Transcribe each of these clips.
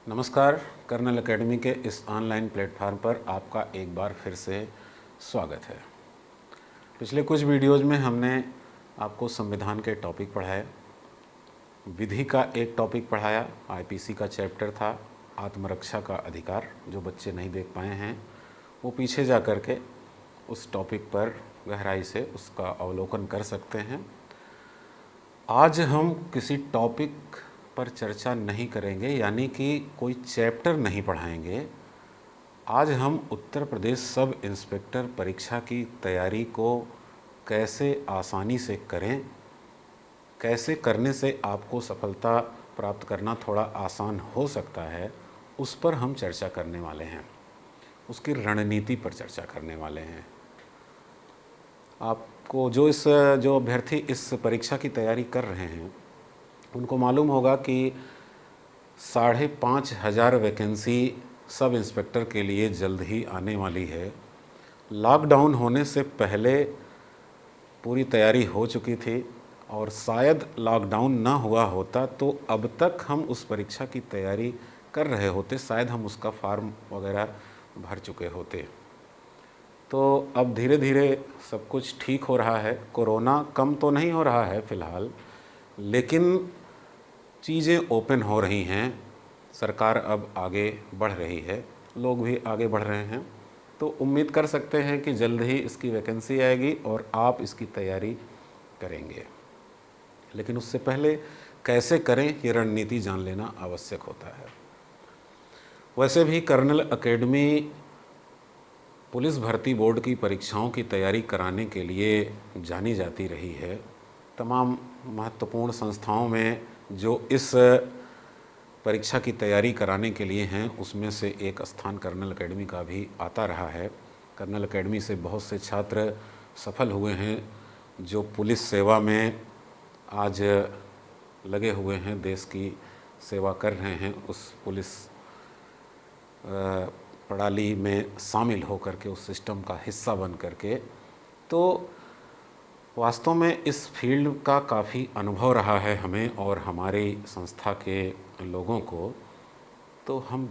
नमस्कार। Colonel academy के इस ऑनलाइन प्लेटफार्म पर आपका एक बार फिर से स्वागत है। पिछले कुछ वीडियोज़ में हमने आपको संविधान के टॉपिक पढ़ाए, विधि का एक टॉपिक पढ़ाया, आईपीसी का चैप्टर था आत्मरक्षा का अधिकार। जो बच्चे नहीं देख पाए हैं वो पीछे जा कर के उस टॉपिक पर गहराई से उसका अवलोकन कर सकते हैं। आज हम किसी टॉपिक पर चर्चा नहीं करेंगे, यानी कि कोई चैप्टर नहीं पढ़ाएंगे। आज हम उत्तर प्रदेश सब इंस्पेक्टर परीक्षा की तैयारी को कैसे आसानी से करें, कैसे करने से आपको सफलता प्राप्त करना थोड़ा आसान हो सकता है, उस पर हम चर्चा करने वाले हैं। उसकी रणनीति पर चर्चा करने वाले हैं। आपको जो अभ्यर्थी इस परीक्षा की तैयारी कर रहे हैं उनको मालूम होगा कि 5,500 वैकेंसी सब इंस्पेक्टर के लिए जल्द ही आने वाली है। लॉकडाउन होने से पहले पूरी तैयारी हो चुकी थी और शायद लॉकडाउन ना हुआ होता तो अब तक हम उस परीक्षा की तैयारी कर रहे होते, शायद हम उसका फॉर्म वगैरह भर चुके होते। तो अब धीरे धीरे सब कुछ ठीक हो रहा है। कोरोना कम तो नहीं हो रहा है फ़िलहाल, लेकिन चीज़ें ओपन हो रही हैं। सरकार अब आगे बढ़ रही है, लोग भी आगे बढ़ रहे हैं, तो उम्मीद कर सकते हैं कि जल्द ही इसकी वैकेंसी आएगी और आप इसकी तैयारी करेंगे। लेकिन उससे पहले कैसे करें ये रणनीति जान लेना आवश्यक होता है। वैसे भी कर्नल एकेडमी पुलिस भर्ती बोर्ड की परीक्षाओं की तैयारी कराने के लिए जानी जाती रही है। तमाम महत्वपूर्ण संस्थाओं में जो इस परीक्षा की तैयारी कराने के लिए हैं उसमें से एक स्थान कर्नल एकेडमी का भी आता रहा है। कर्नल एकेडमी से बहुत से छात्र सफल हुए हैं जो पुलिस सेवा में आज लगे हुए हैं, देश की सेवा कर रहे हैं, उस पुलिस प्रणाली में शामिल होकर के, उस सिस्टम का हिस्सा बन करके। तो वास्तव में इस फील्ड का काफ़ी अनुभव रहा है हमें और हमारी संस्था के लोगों को। तो हम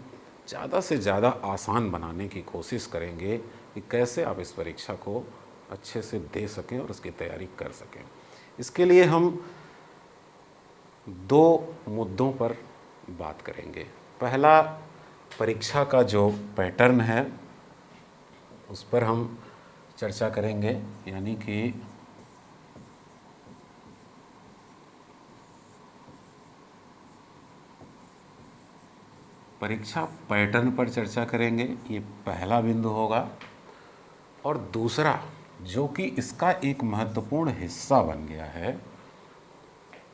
ज़्यादा से ज़्यादा आसान बनाने की कोशिश करेंगे कि कैसे आप इस परीक्षा को अच्छे से दे सकें और उसकी तैयारी कर सकें। इसके लिए हम 2 मुद्दों पर बात करेंगे। पहला, परीक्षा का जो पैटर्न है उस पर हम चर्चा करेंगे, यानी कि परीक्षा पैटर्न पर चर्चा करेंगे, ये पहला बिंदु होगा। और दूसरा, जो कि इसका एक महत्वपूर्ण हिस्सा बन गया है,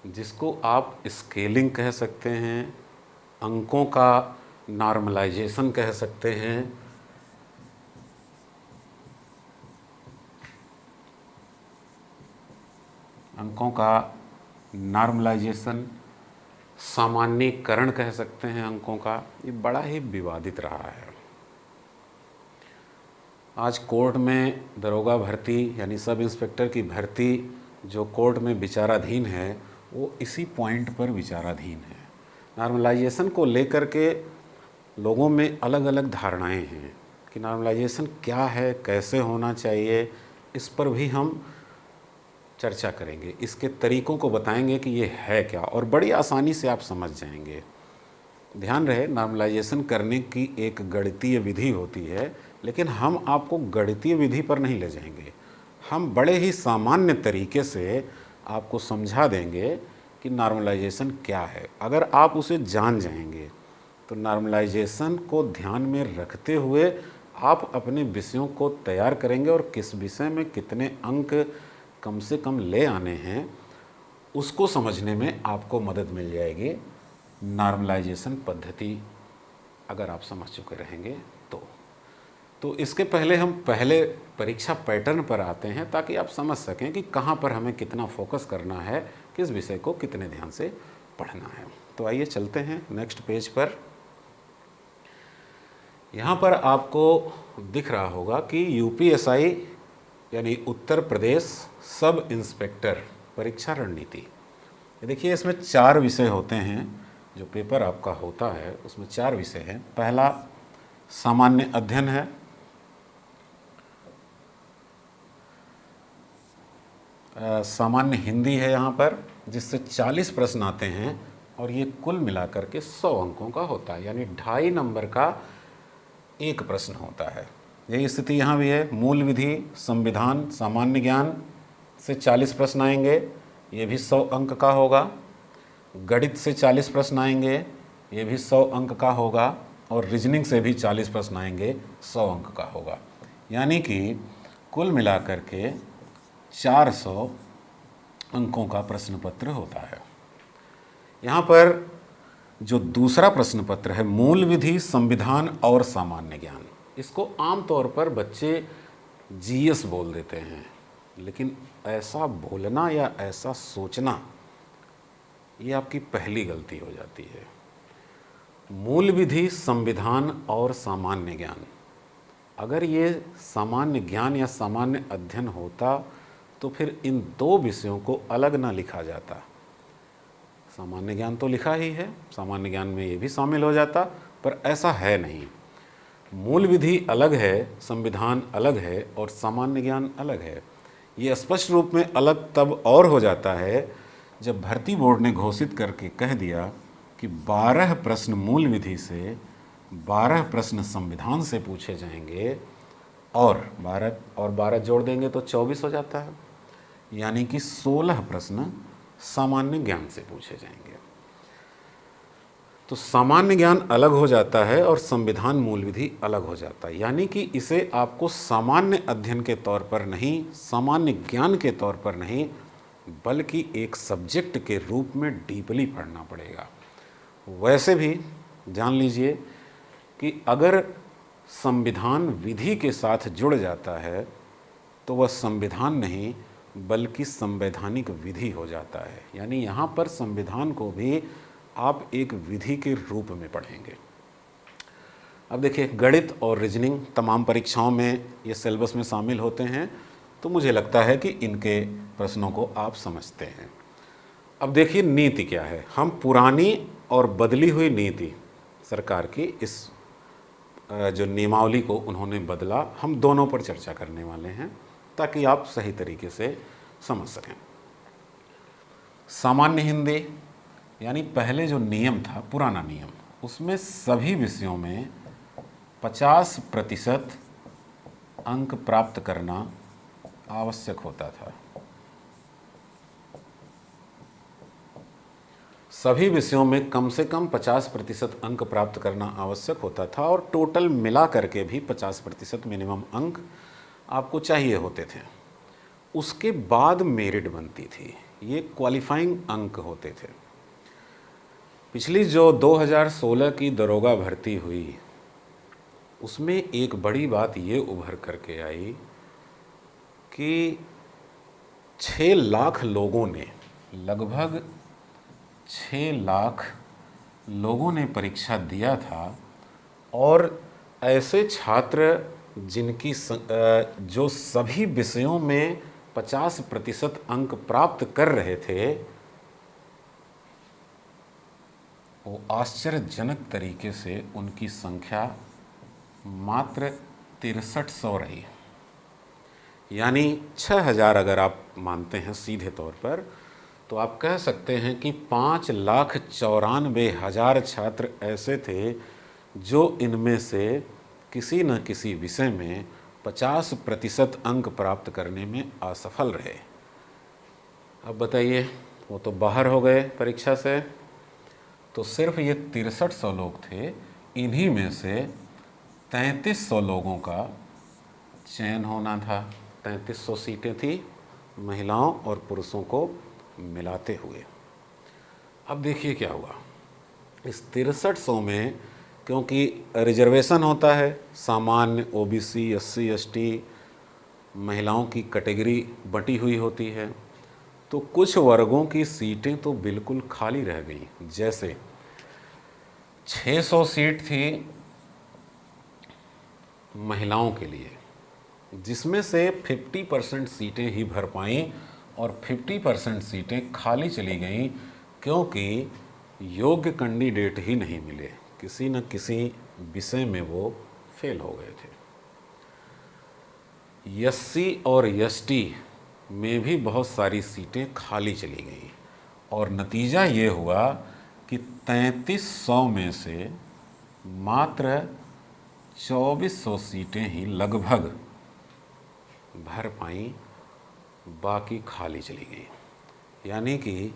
जिसको आप स्केलिंग कह सकते हैं, अंकों का नॉर्मलाइजेशन कह सकते हैं। अंकों का नॉर्मलाइजेशन, सामान्यीकरण कह सकते हैं अंकों का। ये बड़ा ही विवादित रहा है। आज कोर्ट में दरोगा भर्ती यानी सब इंस्पेक्टर की भर्ती जो कोर्ट में विचाराधीन है, वो इसी पॉइंट पर विचाराधीन है। नॉर्मलाइजेशन को लेकर के लोगों में अलग अलग धारणाएं हैं कि नॉर्मलाइजेशन क्या है, कैसे होना चाहिए। इस पर भी हम चर्चा करेंगे, इसके तरीक़ों को बताएंगे कि ये है क्या, और बड़ी आसानी से आप समझ जाएंगे। ध्यान रहे, नॉर्मलाइजेशन करने की एक गणितीय विधि होती है, लेकिन हम आपको गणितीय विधि पर नहीं ले जाएंगे। हम बड़े ही सामान्य तरीके से आपको समझा देंगे कि नॉर्मलाइजेशन क्या है। अगर आप उसे जान जाएंगे तो नॉर्मलाइजेशन को ध्यान में रखते हुए आप अपने विषयों को तैयार करेंगे और किस विषय में कितने अंक कम से कम ले आने हैं उसको समझने में आपको मदद मिल जाएगी। नॉर्मलाइजेशन पद्धति अगर आप समझ चुके रहेंगे तो इसके पहले हम पहले परीक्षा पैटर्न पर आते हैं, ताकि आप समझ सकें कि कहाँ पर हमें कितना फोकस करना है, किस विषय को कितने ध्यान से पढ़ना है। तो आइए चलते हैं नेक्स्ट पेज पर। यहाँ पर आपको दिख रहा होगा कि यूपीएसआई यानी उत्तर प्रदेश सब इंस्पेक्टर परीक्षा रणनीति। देखिए, इसमें 4 विषय होते हैं। जो पेपर आपका होता है उसमें 4 विषय हैं। पहला सामान्य अध्ययन है, सामान्य हिंदी है यहाँ पर, जिससे 40 प्रश्न आते हैं और ये कुल मिलाकर के 100 अंकों का होता है, यानी 2.5 नंबर का एक प्रश्न होता है। यही स्थिति यहाँ भी है। मूल विधि, संविधान, सामान्य ज्ञान से 40 प्रश्न आएंगे, ये भी 100 अंक का होगा। गणित से 40 प्रश्न आएंगे, ये भी 100 अंक का होगा। और रीजनिंग से भी 40 प्रश्न आएंगे, 100 अंक का होगा। यानी कि कुल मिलाकर के 400 अंकों का प्रश्न पत्र होता है। यहाँ पर जो दूसरा प्रश्न पत्र है, मूल विधि, संविधान और सामान्य ज्ञान, इसको आमतौर पर बच्चे जीएस बोल देते हैं, लेकिन ऐसा बोलना या ऐसा सोचना ये आपकी पहली गलती हो जाती है। मूल विधि, संविधान और सामान्य ज्ञान, अगर ये सामान्य ज्ञान या सामान्य अध्ययन होता तो फिर इन 2 विषयों को अलग ना लिखा जाता। सामान्य ज्ञान तो लिखा ही है, सामान्य ज्ञान में ये भी शामिल हो जाता, पर ऐसा है नहीं। मूल विधि अलग है, संविधान अलग है और सामान्य ज्ञान अलग है। ये स्पष्ट रूप में अलग तब और हो जाता है जब भर्ती बोर्ड ने घोषित करके कह दिया कि 12 प्रश्न मूल विधि से, 12 प्रश्न संविधान से पूछे जाएंगे और 12 जोड़ देंगे तो 24 हो जाता है, यानी कि 16 प्रश्न सामान्य ज्ञान से पूछे जाएंगे। तो सामान्य ज्ञान अलग हो जाता है और संविधान मूल विधि अलग हो जाता है, यानी कि इसे आपको सामान्य अध्ययन के तौर पर नहीं, सामान्य ज्ञान के तौर पर नहीं, बल्कि एक सब्जेक्ट के रूप में डीपली पढ़ना पड़ेगा। वैसे भी जान लीजिए कि अगर संविधान विधि के साथ जुड़ जाता है तो वह संविधान नहीं बल्कि संवैधानिक विधि हो जाता है, यानी यहाँ पर संविधान को भी आप एक विधि के रूप में पढ़ेंगे। अब देखिए, गणित और रीजनिंग तमाम परीक्षाओं में ये सिलेबस में शामिल होते हैं, तो मुझे लगता है कि इनके प्रश्नों को आप समझते हैं। अब देखिए नीति क्या है। हम पुरानी और बदली हुई नीति सरकार की, इस जो नियमावली को उन्होंने बदला, हम दोनों पर चर्चा करने वाले हैं ताकि आप सही तरीके से समझ सकें। सामान्य हिंदी, यानी पहले जो नियम था, पुराना नियम, उसमें सभी विषयों में 50% अंक प्राप्त करना आवश्यक होता था। सभी विषयों में कम से कम 50% अंक प्राप्त करना आवश्यक होता था और टोटल मिला करके भी 50% मिनिमम अंक आपको चाहिए होते थे। उसके बाद मेरिट बनती थी, ये क्वालिफाइंग अंक होते थे। पिछली जो 2016 की दरोगा भर्ती हुई, उसमें एक बड़ी बात ये उभर करके आई कि 6 लाख लोगों ने, लगभग 6 लाख लोगों ने परीक्षा दिया था और ऐसे छात्र जिनकी जो सभी विषयों में 50% अंक प्राप्त कर रहे थे, वो आश्चर्यजनक तरीके से उनकी संख्या मात्र 6300 रही। यानी 6000 अगर आप मानते हैं सीधे तौर पर, तो आप कह सकते हैं कि 5,94,000 छात्र ऐसे थे जो इनमें से किसी न किसी विषय में 50% अंक प्राप्त करने में असफल रहे। अब बताइए, वो तो बाहर हो गए परीक्षा से, तो सिर्फ ये 6300 लोग थे। इन्हीं में से 3300 लोगों का चयन होना था। 3300 सीटें थी महिलाओं और पुरुषों को मिलाते हुए। अब देखिए क्या हुआ, इस 6300 में क्योंकि रिजर्वेशन होता है, सामान्य, ओबीसी, एससी, एसटी, महिलाओं की कैटेगरी बटी हुई होती है, तो कुछ वर्गों की सीटें तो बिल्कुल खाली रह गई। जैसे 600 सीट थी महिलाओं के लिए, जिसमें से 50% सीटें ही भर पाईं और 50% सीटें खाली चली गईं, क्योंकि योग्य कैंडिडेट ही नहीं मिले, किसी न किसी विषय में वो फेल हो गए थे। एससी और एसटी में भी बहुत सारी सीटें खाली चली गई और नतीजा ये हुआ कि 3300 में से मात्र 2400 सीटें ही लगभग भर पाई, बाकी खाली चली गई। यानी कि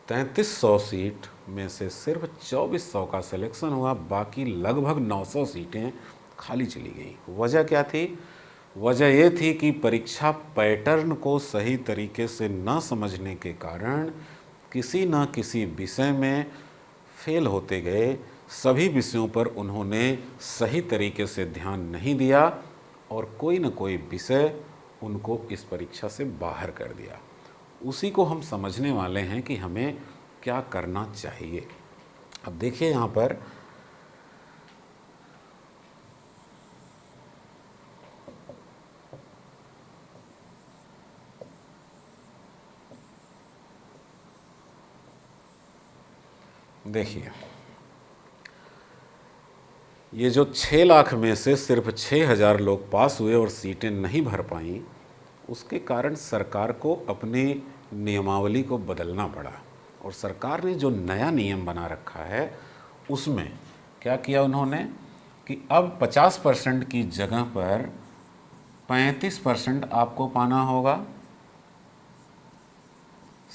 3300 सीट में से सिर्फ 2400 का सिलेक्शन हुआ, बाकी लगभग 900 सीटें खाली चली गई। वजह क्या थी? वजह ये थी कि परीक्षा पैटर्न को सही तरीके से न समझने के कारण किसी न किसी विषय में फेल होते गए। सभी विषयों पर उन्होंने सही तरीके से ध्यान नहीं दिया और कोई न कोई विषय उनको इस परीक्षा से बाहर कर दिया। उसी को हम समझने वाले हैं कि हमें क्या करना चाहिए। अब देखिए यहाँ पर देखिए, ये जो 6 लाख में से सिर्फ 6000 लोग पास हुए और सीटें नहीं भर पाईं, उसके कारण सरकार को अपनी नियमावली को बदलना पड़ा। और सरकार ने जो नया नियम बना रखा है उसमें क्या किया उन्होंने कि अब 50% की जगह पर 35% आपको पाना होगा,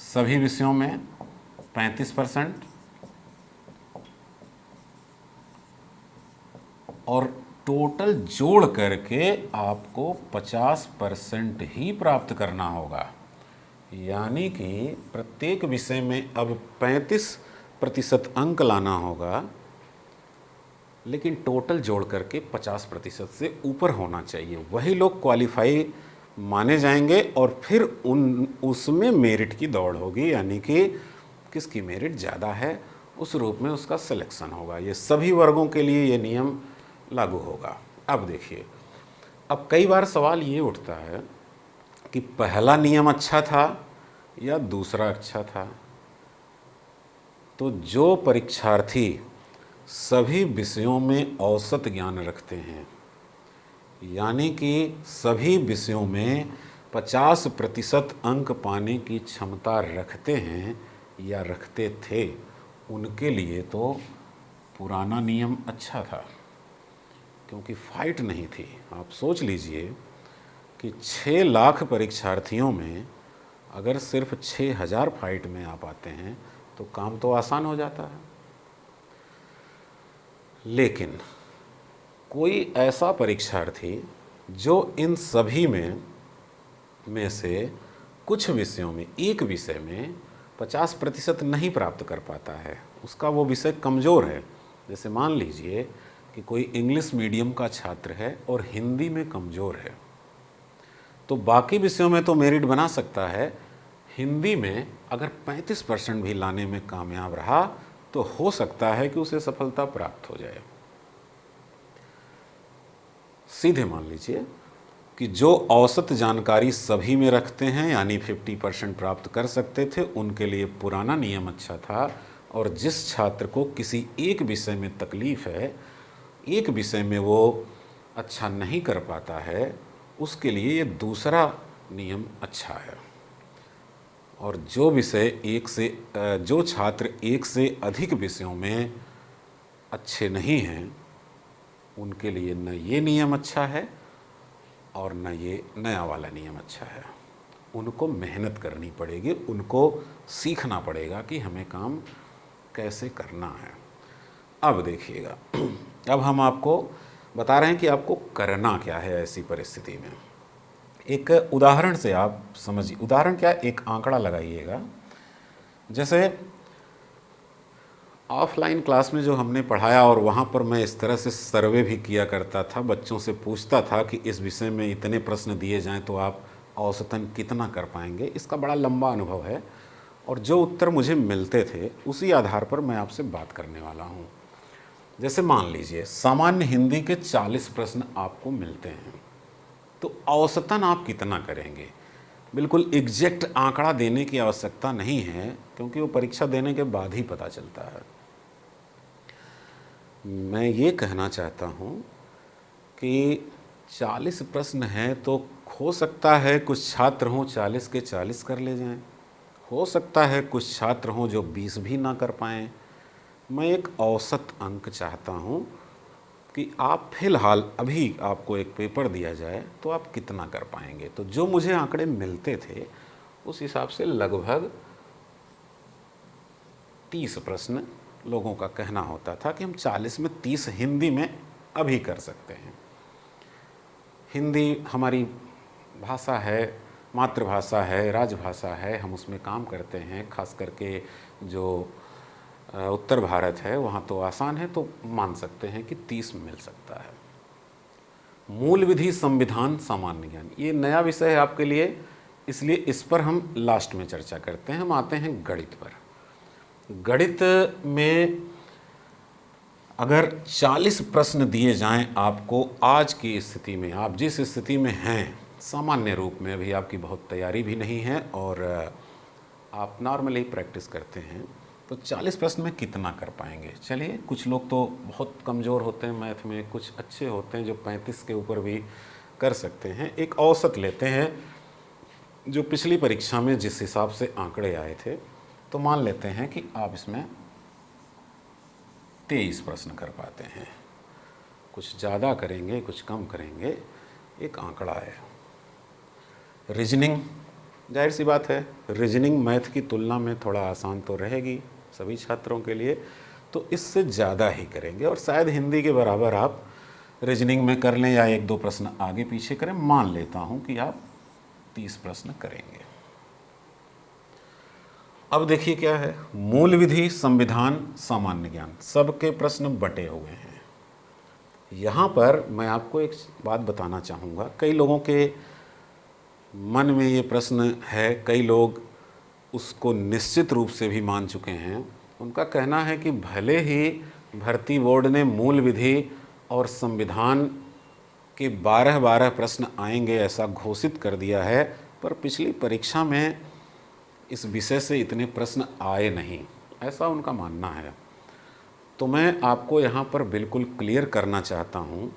सभी विषयों में 35%, और टोटल जोड़ करके आपको 50% ही प्राप्त करना होगा। यानी कि प्रत्येक विषय में अब 35% अंक लाना होगा, लेकिन टोटल जोड़ करके 50% से ऊपर होना चाहिए। वही लोग क्वालिफाई माने जाएंगे और फिर उसमें मेरिट की दौड़ होगी, यानी कि किसकी मेरिट ज़्यादा है उस रूप में उसका सिलेक्शन होगा। ये सभी वर्गों के लिए ये नियम लागू होगा। अब देखिए, अब कई बार सवाल ये उठता है कि पहला नियम अच्छा था या दूसरा अच्छा था। तो जो परीक्षार्थी सभी विषयों में औसत ज्ञान रखते हैं, यानी कि सभी विषयों में 50% अंक पाने की क्षमता रखते हैं या रखते थे, उनके लिए तो पुराना नियम अच्छा था, क्योंकि फाइट नहीं थी। आप सोच लीजिए कि 6 लाख परीक्षार्थियों में अगर सिर्फ 6000 फाइट में आ पाते हैं तो काम तो आसान हो जाता है। लेकिन कोई ऐसा परीक्षार्थी जो इन सभी में से कुछ विषयों में, एक विषय में 50% नहीं प्राप्त कर पाता है, उसका वो विषय कमज़ोर है। जैसे मान लीजिए कि कोई इंग्लिश मीडियम का छात्र है और हिंदी में कमज़ोर है, तो बाकी विषयों में तो मेरिट बना सकता है, हिंदी में अगर 35% भी लाने में कामयाब रहा तो हो सकता है कि उसे सफलता प्राप्त हो जाए। सीधे मान लीजिए कि जो औसत जानकारी सभी में रखते हैं, यानी 50% प्राप्त कर सकते थे, उनके लिए पुराना नियम अच्छा था, और जिस छात्र को किसी एक विषय में तकलीफ़ है, एक विषय में वो अच्छा नहीं कर पाता है, उसके लिए ये दूसरा नियम अच्छा है। और जो छात्र एक से अधिक विषयों में अच्छे नहीं हैं, उनके लिए न ये नियम अच्छा है और न ये नया वाला नियम अच्छा है। उनको मेहनत करनी पड़ेगी, उनको सीखना पड़ेगा कि हमें काम कैसे करना है। अब देखिएगा, अब हम आपको बता रहे हैं कि आपको करना क्या है ऐसी परिस्थिति में। एक उदाहरण से आप समझिए। उदाहरण क्या, एक आंकड़ा लगाइएगा। जैसे ऑफलाइन क्लास में जो हमने पढ़ाया, और वहाँ पर मैं इस तरह से सर्वे भी किया करता था, बच्चों से पूछता था कि इस विषय में इतने प्रश्न दिए जाएं तो आप औसतन कितना कर पाएंगे। इसका बड़ा लंबा अनुभव है, और जो उत्तर मुझे मिलते थे उसी आधार पर मैं आपसे बात करने वाला हूँ। जैसे मान लीजिए सामान्य हिंदी के 40 प्रश्न आपको मिलते हैं, तो औसतन आप कितना करेंगे? बिल्कुल एग्जैक्ट आंकड़ा देने की आवश्यकता नहीं है, क्योंकि वो परीक्षा देने के बाद ही पता चलता है। मैं ये कहना चाहता हूँ कि 40 प्रश्न हैं तो हो सकता है कुछ छात्र हों 40 के 40 कर ले जाएं, हो सकता है कुछ छात्र हों जो 20 भी ना कर पाएँ। मैं एक औसत अंक चाहता हूँ कि आप फ़िलहाल अभी आपको एक पेपर दिया जाए तो आप कितना कर पाएंगे। तो जो मुझे आंकड़े मिलते थे उस हिसाब से लगभग 30 प्रश्न लोगों का कहना होता था कि हम 40 में 30 हिंदी में अभी कर सकते हैं। हिंदी हमारी भाषा है, मातृभाषा है, राजभाषा है, हम उसमें काम करते हैं। खास करके जो उत्तर भारत है वहाँ तो आसान है, तो मान सकते हैं कि 30 मिल सकता है। मूल विधि, संविधान, सामान्य ज्ञान, ये नया विषय है आपके लिए, इसलिए इस पर हम लास्ट में चर्चा करते हैं। हम आते हैं गणित पर। गणित में अगर 40 प्रश्न दिए जाएं आपको आज की स्थिति में, आप जिस स्थिति में हैं सामान्य रूप में, अभी आपकी बहुत तैयारी भी नहीं है और आप नॉर्मली प्रैक्टिस करते हैं, तो 40 प्रश्न में कितना कर पाएंगे। चलिए, कुछ लोग तो बहुत कमज़ोर होते हैं मैथ में, कुछ अच्छे होते हैं जो 35 के ऊपर भी कर सकते हैं। एक औसत लेते हैं जो पिछली परीक्षा में जिस हिसाब से आंकड़े आए थे, तो मान लेते हैं कि आप इसमें 23 प्रश्न कर पाते हैं। कुछ ज़्यादा करेंगे, कुछ कम करेंगे, एक आंकड़ा है। रीजनिंग, जाहिर सी बात है, रीजनिंग मैथ की तुलना में थोड़ा आसान तो रहेगी सभी छात्रों के लिए, तो इससे ज़्यादा ही करेंगे और शायद हिंदी के बराबर आप रीजनिंग में कर लें या 1-2 प्रश्न आगे पीछे करें। मान लेता हूँ कि आप 30 प्रश्न करेंगे। अब देखिए क्या है, मूल विधि, संविधान, सामान्य ज्ञान, सबके प्रश्न बटे हुए हैं। यहाँ पर मैं आपको एक बात बताना चाहूँगा, कई लोगों के मन में ये प्रश्न है, कई लोग उसको निश्चित रूप से भी मान चुके हैं। उनका कहना है कि भले ही भर्ती बोर्ड ने मूल विधि और संविधान के 12-12 प्रश्न आएंगे ऐसा घोषित कर दिया है, पर पिछली परीक्षा में इस विषय से इतने प्रश्न आए नहीं, ऐसा उनका मानना है। तो मैं आपको यहाँ पर बिल्कुल क्लियर करना चाहता हूँ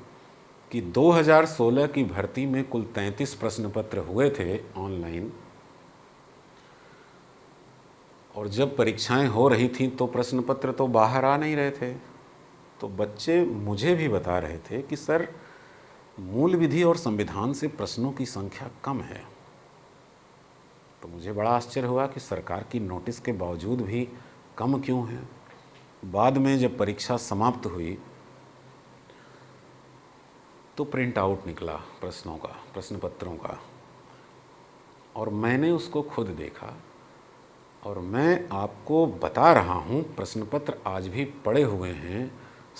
कि 2016 की भर्ती में कुल 33 प्रश्न पत्र हुए थे ऑनलाइन, और जब परीक्षाएं हो रही थीं तो प्रश्न पत्र तो बाहर आ नहीं रहे थे। तो बच्चे मुझे भी बता रहे थे कि सर, मूल विधि और संविधान से प्रश्नों की संख्या कम है। तो मुझे बड़ा आश्चर्य हुआ कि सरकार की नोटिस के बावजूद भी कम क्यों है। बाद में जब परीक्षा समाप्त हुई तो प्रिंट आउट निकला प्रश्नों का, प्रश्न पत्रों का, और मैंने उसको खुद देखा और मैं आपको बता रहा हूँ, प्रश्न पत्र आज भी पड़े हुए हैं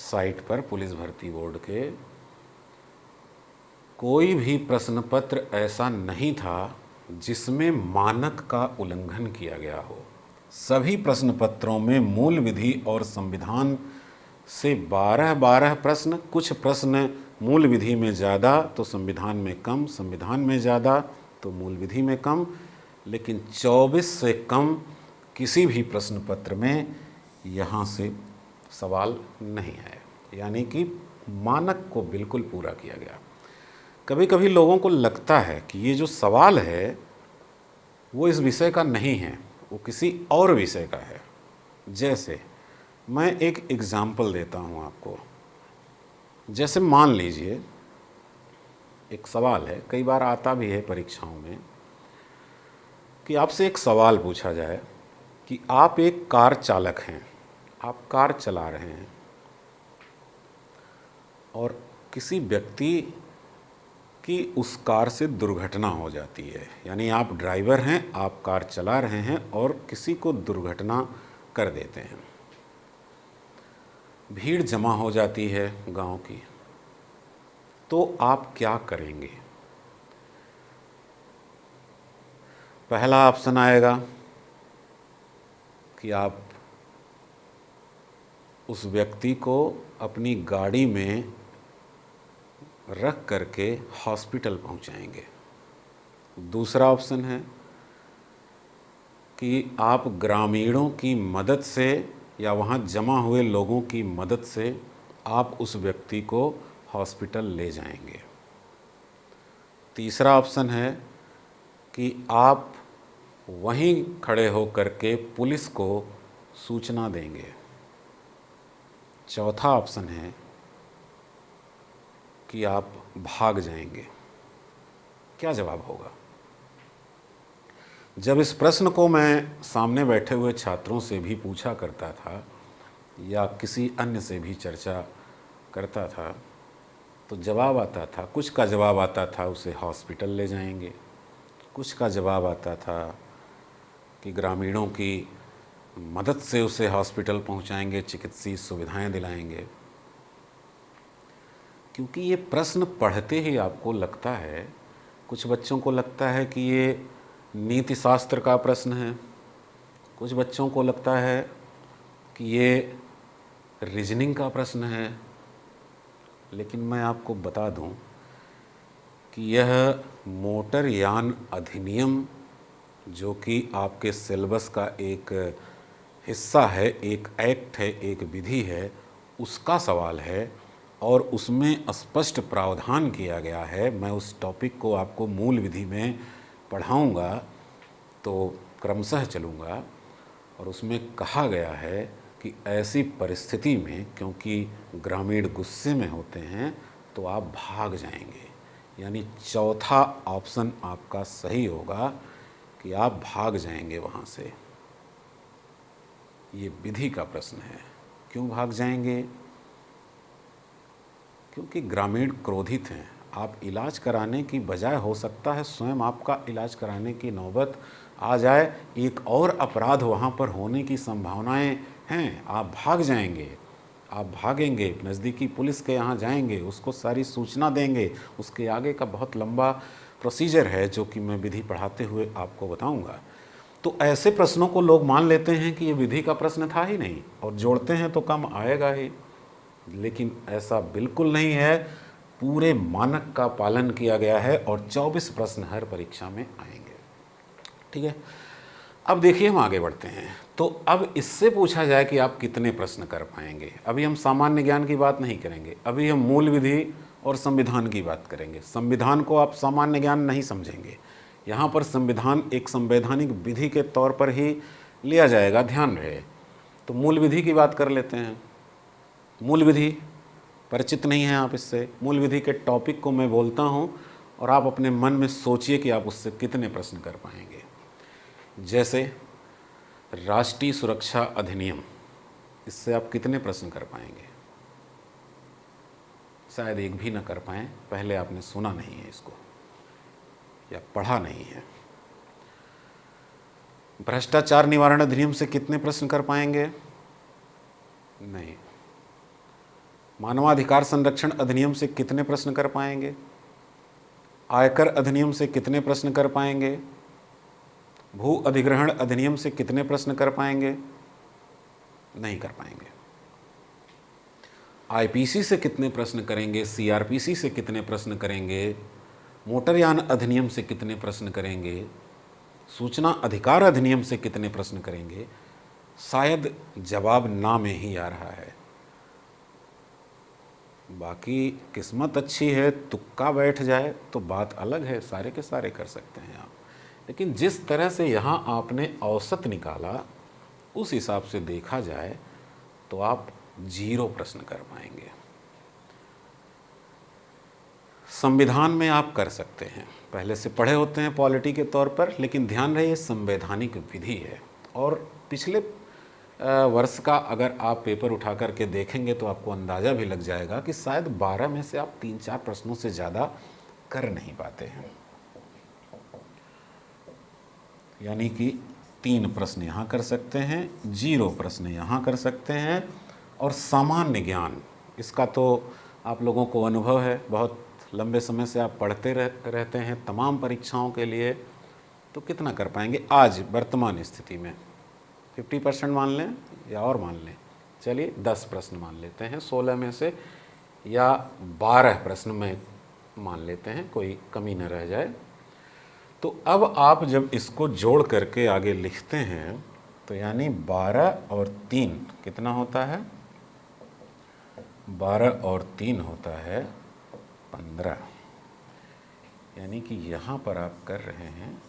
साइट पर पुलिस भर्ती बोर्ड के। कोई भी प्रश्न पत्र ऐसा नहीं था जिसमें मानक का उल्लंघन किया गया हो। सभी प्रश्न पत्रों में मूल विधि और संविधान से 12-12 प्रश्न, कुछ प्रश्न मूल विधि में ज़्यादा तो संविधान में कम, संविधान में ज़्यादा तो मूल विधि में कम, लेकिन 24 से कम किसी भी प्रश्न पत्र में यहाँ से सवाल नहीं है। यानी कि मानक को बिल्कुल पूरा किया गया। कभी कभी लोगों को लगता है कि ये जो सवाल है वो इस विषय का नहीं है, वो किसी और विषय का है। जैसे मैं एक एग्ज़ाम्पल देता हूँ आपको। जैसे मान लीजिए एक सवाल है, कई बार आता भी है परीक्षाओं में, कि आपसे एक सवाल पूछा जाए कि आप एक कार चालक हैं, आप कार चला रहे हैं और किसी व्यक्ति की उस कार से दुर्घटना हो जाती है। यानी आप ड्राइवर हैं, आप कार चला रहे हैं और किसी को दुर्घटना कर देते हैं। भीड़ जमा हो जाती है गांव की, तो आप क्या करेंगे। पहला ऑप्शन आएगा कि आप उस व्यक्ति को अपनी गाड़ी में रख करके हॉस्पिटल पहुंचाएंगे। दूसरा ऑप्शन है कि आप ग्रामीणों की मदद से या वहाँ जमा हुए लोगों की मदद से आप उस व्यक्ति को हॉस्पिटल ले जाएंगे। तीसरा ऑप्शन है कि आप वहीं खड़े होकर के पुलिस को सूचना देंगे। चौथा ऑप्शन है कि आप भाग जाएंगे। क्या जवाब होगा? जब इस प्रश्न को मैं सामने बैठे हुए छात्रों से भी पूछा करता था या किसी अन्य से भी चर्चा करता था तो जवाब आता था, कुछ का जवाब आता था उसे हॉस्पिटल ले जाएंगे, कुछ का जवाब आता था कि ग्रामीणों की मदद से उसे हॉस्पिटल पहुंचाएंगे, चिकित्सीय सुविधाएं दिलाएंगे। क्योंकि ये प्रश्न पढ़ते ही आपको लगता है, कुछ बच्चों को लगता है कि ये नीति शास्त्र का प्रश्न है, कुछ बच्चों को लगता है कि ये रीजनिंग का प्रश्न है। लेकिन मैं आपको बता दूं कि यह मोटर यान अधिनियम, जो कि आपके सिलेबस का एक हिस्सा है, एक एक्ट है, एक विधि है, उसका सवाल है और उसमें स्पष्ट प्रावधान किया गया है। मैं उस टॉपिक को आपको मूल विधि में पढ़ाऊंगा तो क्रमशः चलूँगा। और उसमें कहा गया है कि ऐसी परिस्थिति में, क्योंकि ग्रामीण गुस्से में होते हैं, तो आप भाग जाएंगे। यानी चौथा ऑप्शन आपका सही होगा कि आप भाग जाएंगे वहाँ से। ये विधि का प्रश्न है। क्यों भाग जाएंगे? क्योंकि ग्रामीण क्रोधित हैं। आप इलाज कराने की बजाय हो सकता है स्वयं आपका इलाज कराने की नौबत आ जाए, एक और अपराध वहाँ पर होने की संभावनाएं हैं। आप भाग जाएंगे, आप भागेंगे, नज़दीकी पुलिस के यहाँ जाएंगे, उसको सारी सूचना देंगे। उसके आगे का बहुत लंबा प्रोसीजर है जो कि मैं विधि पढ़ाते हुए आपको बताऊंगा। तो ऐसे प्रश्नों को लोग मान लेते हैं कि ये विधि का प्रश्न था ही नहीं और जोड़ते हैं तो कम आएगा ही। लेकिन ऐसा बिल्कुल नहीं है। पूरे मानक का पालन किया गया है और 24 प्रश्न हर परीक्षा में आएंगे। ठीक है, अब देखिए हम आगे बढ़ते हैं। तो अब इससे पूछा जाए कि आप कितने प्रश्न कर पाएंगे। अभी हम सामान्य ज्ञान की बात नहीं करेंगे, अभी हम मूल विधि और संविधान की बात करेंगे। संविधान को आप सामान्य ज्ञान नहीं समझेंगे, यहाँ पर संविधान एक संवैधानिक विधि के तौर पर ही लिया जाएगा, ध्यान रहे। तो मूल विधि की बात कर लेते हैं। मूल विधि परिचित नहीं है आप इससे। मूल विधि के टॉपिक को मैं बोलता हूँ और आप अपने मन में सोचिए कि आप उससे कितने प्रश्न कर पाएंगे। जैसे राष्ट्रीय सुरक्षा अधिनियम, इससे आप कितने प्रश्न कर पाएंगे? शायद एक भी ना कर पाएँ, पहले आपने सुना नहीं है इसको या पढ़ा नहीं है। भ्रष्टाचार निवारण अधिनियम से कितने प्रश्न कर पाएंगे? नहीं। मानवाधिकार संरक्षण अधिनियम से कितने प्रश्न कर पाएंगे? आयकर अधिनियम से कितने प्रश्न कर पाएंगे? भू अधिग्रहण अधिनियम से कितने प्रश्न कर पाएंगे? नहीं कर पाएंगे। आईपीसी से कितने प्रश्न करेंगे? सीआरपीसी से कितने प्रश्न करेंगे? मोटरयान अधिनियम से कितने प्रश्न करेंगे? सूचना अधिकार अधिनियम से कितने प्रश्न करेंगे? शायद जवाब ना में ही आ रहा है। बाकी किस्मत अच्छी है, तुक्का बैठ जाए तो बात अलग है, सारे के सारे कर सकते हैं आप। लेकिन जिस तरह से यहाँ आपने औसत निकाला, उस हिसाब से देखा जाए तो आप 0 प्रश्न कर पाएंगे। संविधान में आप कर सकते हैं, पहले से पढ़े होते हैं पॉलिटी के तौर पर, लेकिन ध्यान रहे ये संवैधानिक विधि है। और पिछले वर्ष का अगर आप पेपर उठा करके देखेंगे तो आपको अंदाज़ा भी लग जाएगा कि शायद 12 में से आप 3-4 प्रश्नों से ज़्यादा कर नहीं पाते हैं। यानी कि 3 प्रश्न यहाँ कर सकते हैं, 0 प्रश्न यहाँ कर सकते हैं। और सामान्य ज्ञान, इसका तो आप लोगों को अनुभव है, बहुत लंबे समय से आप पढ़ते रहते हैं तमाम परीक्षाओं के लिए। तो कितना कर पाएंगे आज वर्तमान स्थिति में? 50% मान लें या और मान लें? चलिए 10 प्रश्न मान लेते हैं 16 में से, या 12 प्रश्न में मान लेते हैं, कोई कमी न रह जाए। तो अब आप जब इसको जोड़ करके आगे लिखते हैं तो यानी 12 और 3 कितना होता है? 12 और 3 होता है 15। यानी कि यहाँ पर आप कर रहे हैं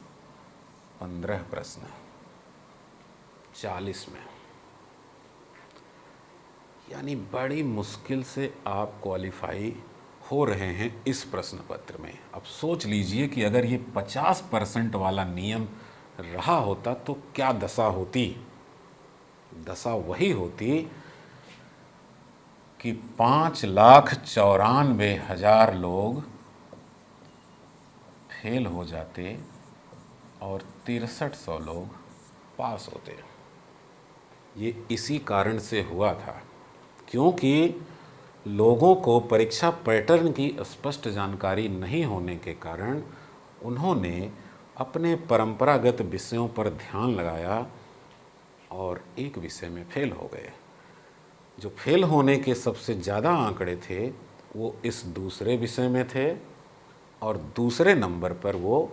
15 प्रश्न 40 में। यानी बड़ी मुश्किल से आप क्वालिफाई हो रहे हैं इस प्रश्न पत्र में। अब सोच लीजिए कि अगर ये 50% वाला नियम रहा होता तो क्या दशा होती। दशा वही होती कि 5,94,000 लोग फेल हो जाते और 6300 लोग पास होते। ये इसी कारण से हुआ था क्योंकि लोगों को परीक्षा पैटर्न की स्पष्ट जानकारी नहीं होने के कारण उन्होंने अपने परंपरागत विषयों पर ध्यान लगाया और एक विषय में फेल हो गए। जो फेल होने के सबसे ज़्यादा आंकड़े थे वो इस दूसरे विषय में थे और दूसरे नंबर पर वो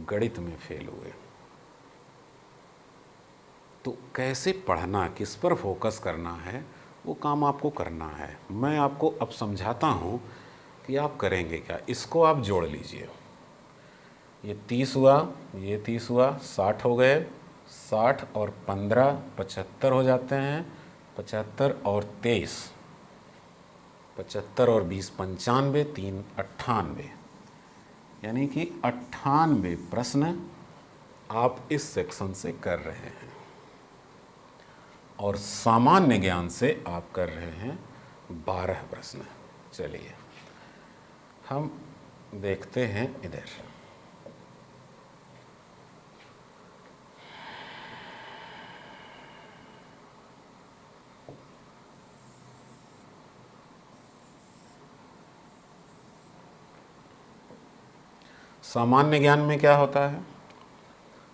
गणित में फेल हुए। तो कैसे पढ़ना, किस पर फोकस करना है, वो काम आपको करना है। मैं आपको अब समझाता हूँ कि आप करेंगे क्या। इसको आप जोड़ लीजिए। ये 30 हुआ, ये 30 हुआ, 60 हो गए। 60 और 15 75 हो जाते हैं। 75 और 23 75 और 20 95, 3 98। यानी कि 98 प्रश्न आप इस सेक्शन से कर रहे हैं और सामान्य ज्ञान से आप कर रहे हैं 12 प्रश्न। चलिए हम देखते हैं इधर। सामान्य ज्ञान में क्या होता है?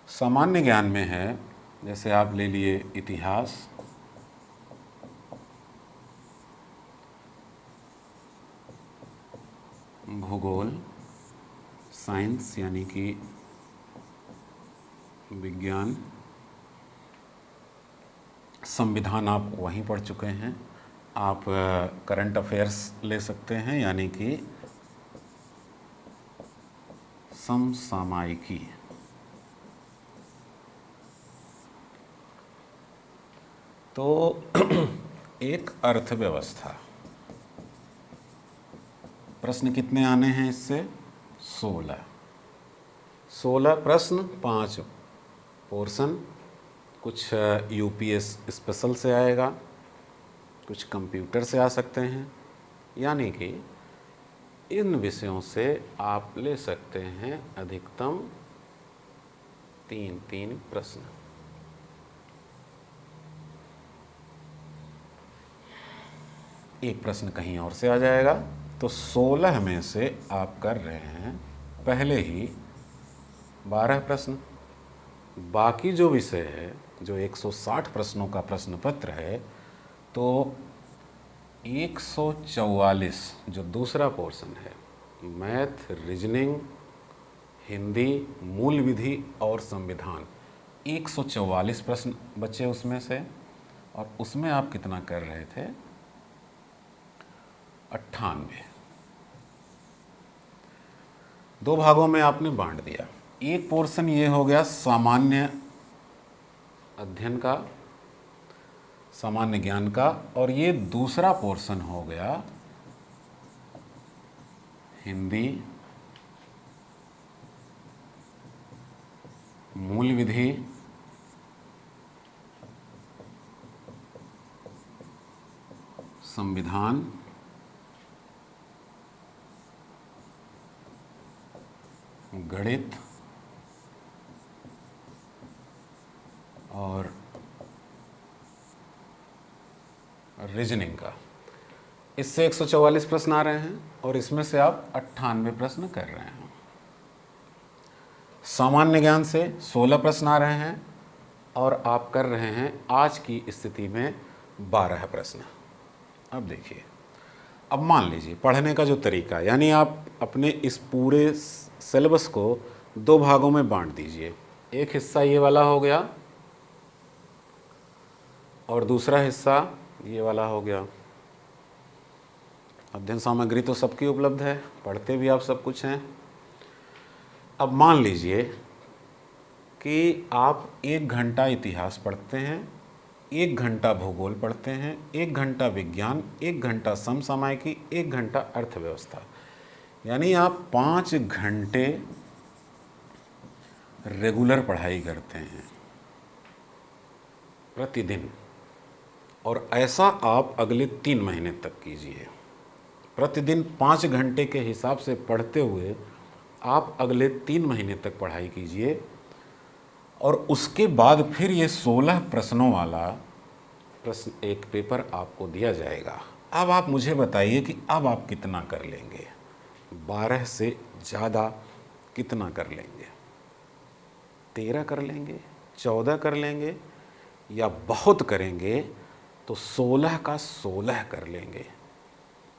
सामान्य ज्ञान में है, जैसे आप ले लिए इतिहास, भूगोल, साइंस यानी कि विज्ञान, संविधान आप वहीं पढ़ चुके हैं। आप करंट अफेयर्स ले सकते हैं यानी कि समसामयिकी। तो एक अर्थव्यवस्था। प्रश्न कितने आने हैं इससे? 16। 16 प्रश्न, 5 पोर्शन। कुछ यूपीएस स्पेशल से आएगा, कुछ कंप्यूटर से आ सकते हैं। यानी कि इन विषयों से आप ले सकते हैं अधिकतम 3-3 प्रश्न। एक प्रश्न कहीं और से आ जाएगा। तो 16 में से आप कर रहे हैं पहले ही 12 प्रश्न। बाकी जो विषय है, जो 160 प्रश्नों का प्रश्न पत्र है, तो 144 जो दूसरा पोर्शन है, मैथ, रीजनिंग, हिंदी, मूल विधि और संविधान, 144 प्रश्न बचे उसमें से। और उसमें आप कितना कर रहे थे? 98। 2 भागों में आपने बांट दिया। एक पोर्शन ये हो गया सामान्य अध्ययन का, सामान्य ज्ञान का, और ये दूसरा पोर्शन हो गया हिंदी, मूल विधि, संविधान, गणित और रीजनिंग का। इससे 144 प्रश्न आ रहे हैं और इसमें से आप 98 प्रश्न कर रहे हैं। सामान्य ज्ञान से 16 प्रश्न आ रहे हैं और आप कर रहे हैं आज की स्थिति में 12 प्रश्न। अब देखिए, अब मान लीजिए पढ़ने का जो तरीका, यानी आप अपने इस पूरे सिलेबस को दो भागों में बांट दीजिए। एक हिस्सा ये वाला हो गया और दूसरा हिस्सा ये वाला हो गया। अध्ययन सामग्री तो सबकी उपलब्ध है, पढ़ते भी आप सब कुछ हैं। अब मान लीजिए कि आप 1 घंटा इतिहास पढ़ते हैं, 1 घंटा भूगोल पढ़ते हैं, 1 घंटा विज्ञान, 1 घंटा समसामयिकी, 1 घंटा अर्थव्यवस्था, यानी आप 5 घंटे रेगुलर पढ़ाई करते हैं प्रतिदिन। और ऐसा आप अगले 3 महीने तक कीजिए। प्रतिदिन 5 घंटे के हिसाब से पढ़ते हुए आप अगले 3 महीने तक पढ़ाई कीजिए। और उसके बाद फिर ये 16 प्रश्नों वाला प्रश्न एक पेपर आपको दिया जाएगा। अब आप मुझे बताइए कि अब आप कितना कर लेंगे, 12 से ज़्यादा कितना कर लेंगे? 13 कर लेंगे, 14 कर लेंगे, या बहुत करेंगे तो 16 का 16 कर लेंगे।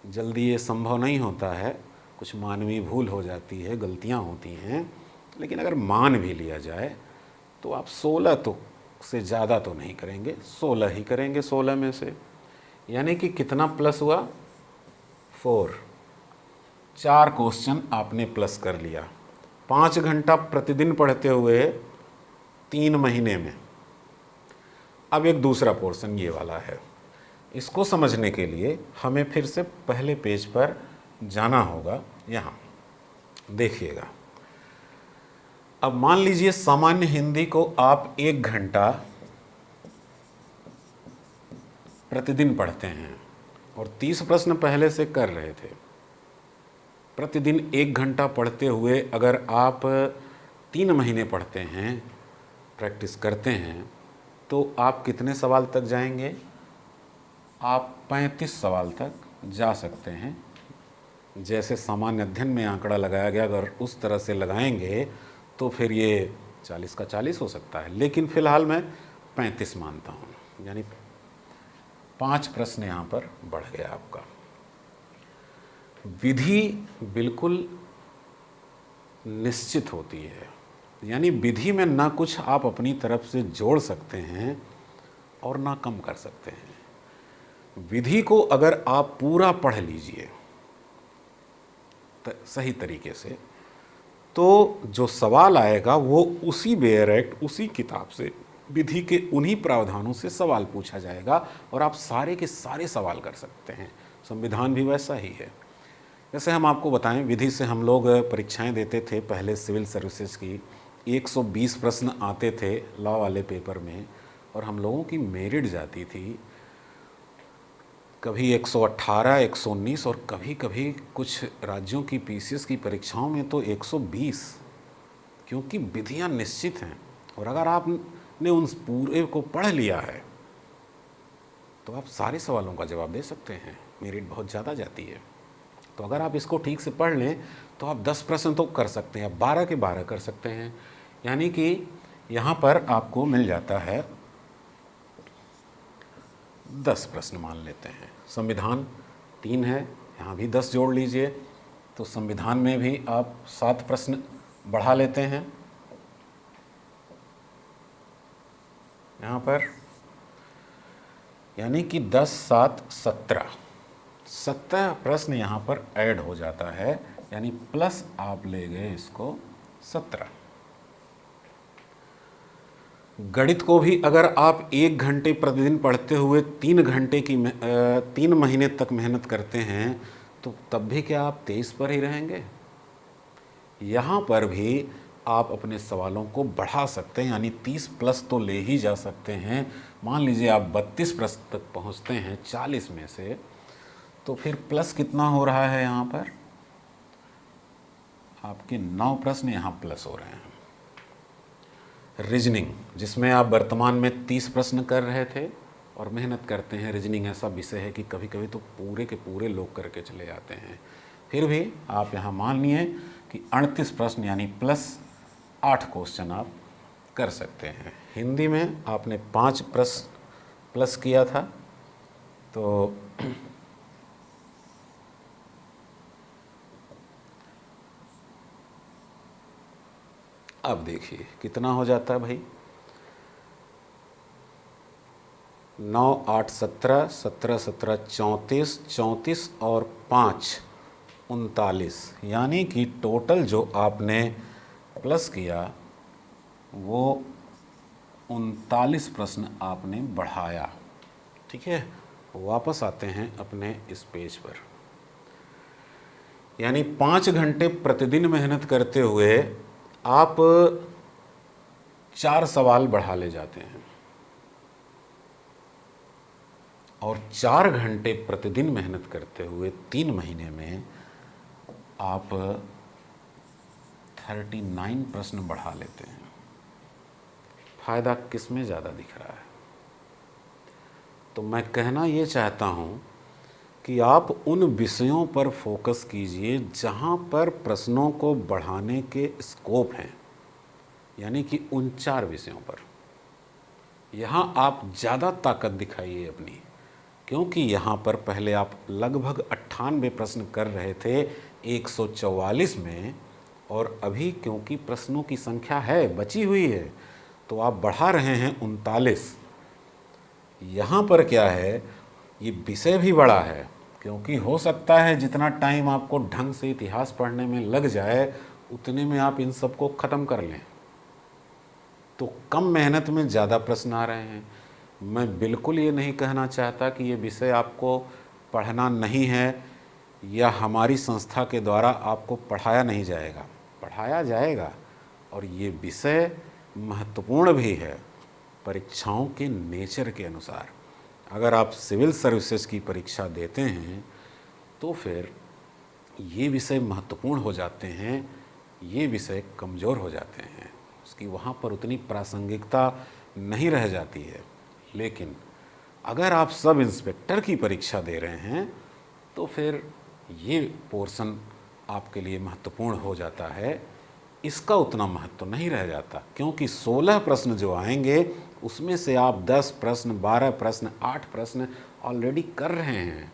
जल्दी ये संभव नहीं होता है, कुछ मानवीय भूल हो जाती है, गलतियां होती हैं, लेकिन अगर मान भी लिया जाए तो आप 16 तो से ज़्यादा तो नहीं करेंगे, 16 ही करेंगे 16 में से। यानी कि कितना प्लस हुआ? 4। 4 क्वेश्चन आपने प्लस कर लिया 5 घंटा प्रतिदिन पढ़ते हुए 3 महीने में। अब एक दूसरा पोर्शन ये वाला है। इसको समझने के लिए हमें फिर से पहले पेज पर जाना होगा। यहाँ देखिएगा, अब मान लीजिए सामान्य हिंदी को आप 1 घंटा प्रतिदिन पढ़ते हैं और 30 प्रश्न पहले से कर रहे थे। प्रतिदिन 1 घंटा पढ़ते हुए अगर आप 3 महीने पढ़ते हैं, प्रैक्टिस करते हैं, तो आप कितने सवाल तक जाएंगे? आप 35 सवाल तक जा सकते हैं। जैसे सामान्य अध्ययन में आंकड़ा लगाया गया, अगर उस तरह से लगाएंगे तो फिर ये 40 का 40 हो सकता है, लेकिन फ़िलहाल मैं 35 मानता हूँ, यानी 5 प्रश्न यहाँ पर बढ़ गया आपका। विधि बिल्कुल निश्चित होती है, यानी विधि में ना कुछ आप अपनी तरफ से जोड़ सकते हैं और ना कम कर सकते हैं। विधि को अगर आप पूरा पढ़ लीजिए सही तरीके से, तो जो सवाल आएगा वो उसी बेयर एक्ट, उसी किताब से, विधि के उन्हीं प्रावधानों से सवाल पूछा जाएगा और आप सारे के सारे सवाल कर सकते हैं। संविधान भी वैसा ही है। जैसे हम आपको बताएं, विधि से हम लोग परीक्षाएं देते थे पहले सिविल सर्विसेज की, 120 प्रश्न आते थे लॉ वाले पेपर में, और हम लोगों की मेरिट जाती थी कभी 118, 119, और कभी कभी कुछ राज्यों की पीसीएस की परीक्षाओं में तो 120, क्योंकि विधियां निश्चित हैं। और अगर आपने उन पूरे को पढ़ लिया है तो आप सारे सवालों का जवाब दे सकते हैं, मेरिट बहुत ज़्यादा जाती है। तो अगर आप इसको ठीक से पढ़ लें तो आप 10 प्रश्न तो कर सकते हैं, 12 के 12 कर सकते हैं। यानी कि यहाँ पर आपको मिल जाता है 10 प्रश्न मान लेते हैं। संविधान 3 है, यहाँ भी 10 जोड़ लीजिए, तो संविधान में भी आप 7 प्रश्न बढ़ा लेते हैं। यहाँ पर यानी कि 10, 7, 17 प्रश्न यहाँ पर ऐड हो जाता है, यानी प्लस आप ले गए इसको 17। गणित को भी अगर आप 1 घंटे प्रतिदिन पढ़ते हुए 3 महीने तक मेहनत करते हैं तो तब भी क्या आप 23 पर ही रहेंगे? यहाँ पर भी आप अपने सवालों को बढ़ा सकते हैं, यानी 30 प्लस तो ले ही जा सकते हैं। मान लीजिए आप 32 प्रश्न तक पहुँचते हैं 40 में से, तो फिर प्लस कितना हो रहा है? यहाँ पर आपके 9 प्रश्न यहाँ प्लस हो रहे हैं। रीजनिंग, जिसमें आप वर्तमान में 30 प्रश्न कर रहे थे और मेहनत करते हैं, रीजनिंग ऐसा विषय है कि कभी कभी तो पूरे के पूरे लोग करके चले जाते हैं, फिर भी आप यहाँ मानिए कि 38 प्रश्न यानी प्लस 8 क्वेश्चन आप कर सकते हैं। हिंदी में आपने 5 प्रश्न प्लस किया था, तो अब देखिए कितना हो जाता है भाई, 9 8 17, 17 17 34, 34 और 5 39, यानी कि टोटल जो आपने प्लस किया वो 39 प्रश्न आपने बढ़ाया। ठीक है, वापस आते हैं अपने इस पेज पर। यानी 5 घंटे प्रतिदिन मेहनत करते हुए आप 4 सवाल बढ़ा ले जाते हैं, और 4 घंटे प्रतिदिन मेहनत करते हुए 3 महीने में आप 39 प्रश्न बढ़ा लेते हैं। फ़ायदा किस में ज़्यादा दिख रहा है? तो मैं कहना ये चाहता हूँ कि आप उन विषयों पर फोकस कीजिए जहाँ पर प्रश्नों को बढ़ाने के स्कोप हैं, यानी कि उन 4 विषयों पर। यहाँ आप ज़्यादा ताकत दिखाइए अपनी, क्योंकि यहाँ पर पहले आप लगभग 98 प्रश्न कर रहे थे 144 में, और अभी क्योंकि प्रश्नों की संख्या है बची हुई है तो आप बढ़ा रहे हैं 39। यहाँ पर क्या है, ये विषय भी बड़ा है, क्योंकि हो सकता है जितना टाइम आपको ढंग से इतिहास पढ़ने में लग जाए उतने में आप इन सबको ख़त्म कर लें। तो कम मेहनत में ज़्यादा प्रश्न आ रहे हैं। मैं बिल्कुल ये नहीं कहना चाहता कि ये विषय आपको पढ़ना नहीं है या हमारी संस्था के द्वारा आपको पढ़ाया नहीं जाएगा, पढ़ाया जाएगा, और ये विषय महत्वपूर्ण भी है परीक्षाओं के नेचर के अनुसार। अगर आप सिविल सर्विसेज की परीक्षा देते हैं तो फिर ये विषय महत्वपूर्ण हो जाते हैं, ये विषय कमज़ोर हो जाते हैं, उसकी वहाँ पर उतनी प्रासंगिकता नहीं रह जाती है। लेकिन अगर आप सब इंस्पेक्टर की परीक्षा दे रहे हैं तो फिर ये पोर्शन आपके लिए महत्वपूर्ण हो जाता है, इसका उतना महत्व नहीं रह जाता, क्योंकि 16 प्रश्न जो आएंगे उसमें से आप 10 प्रश्न, 12 प्रश्न, 8 प्रश्न ऑलरेडी कर रहे हैं।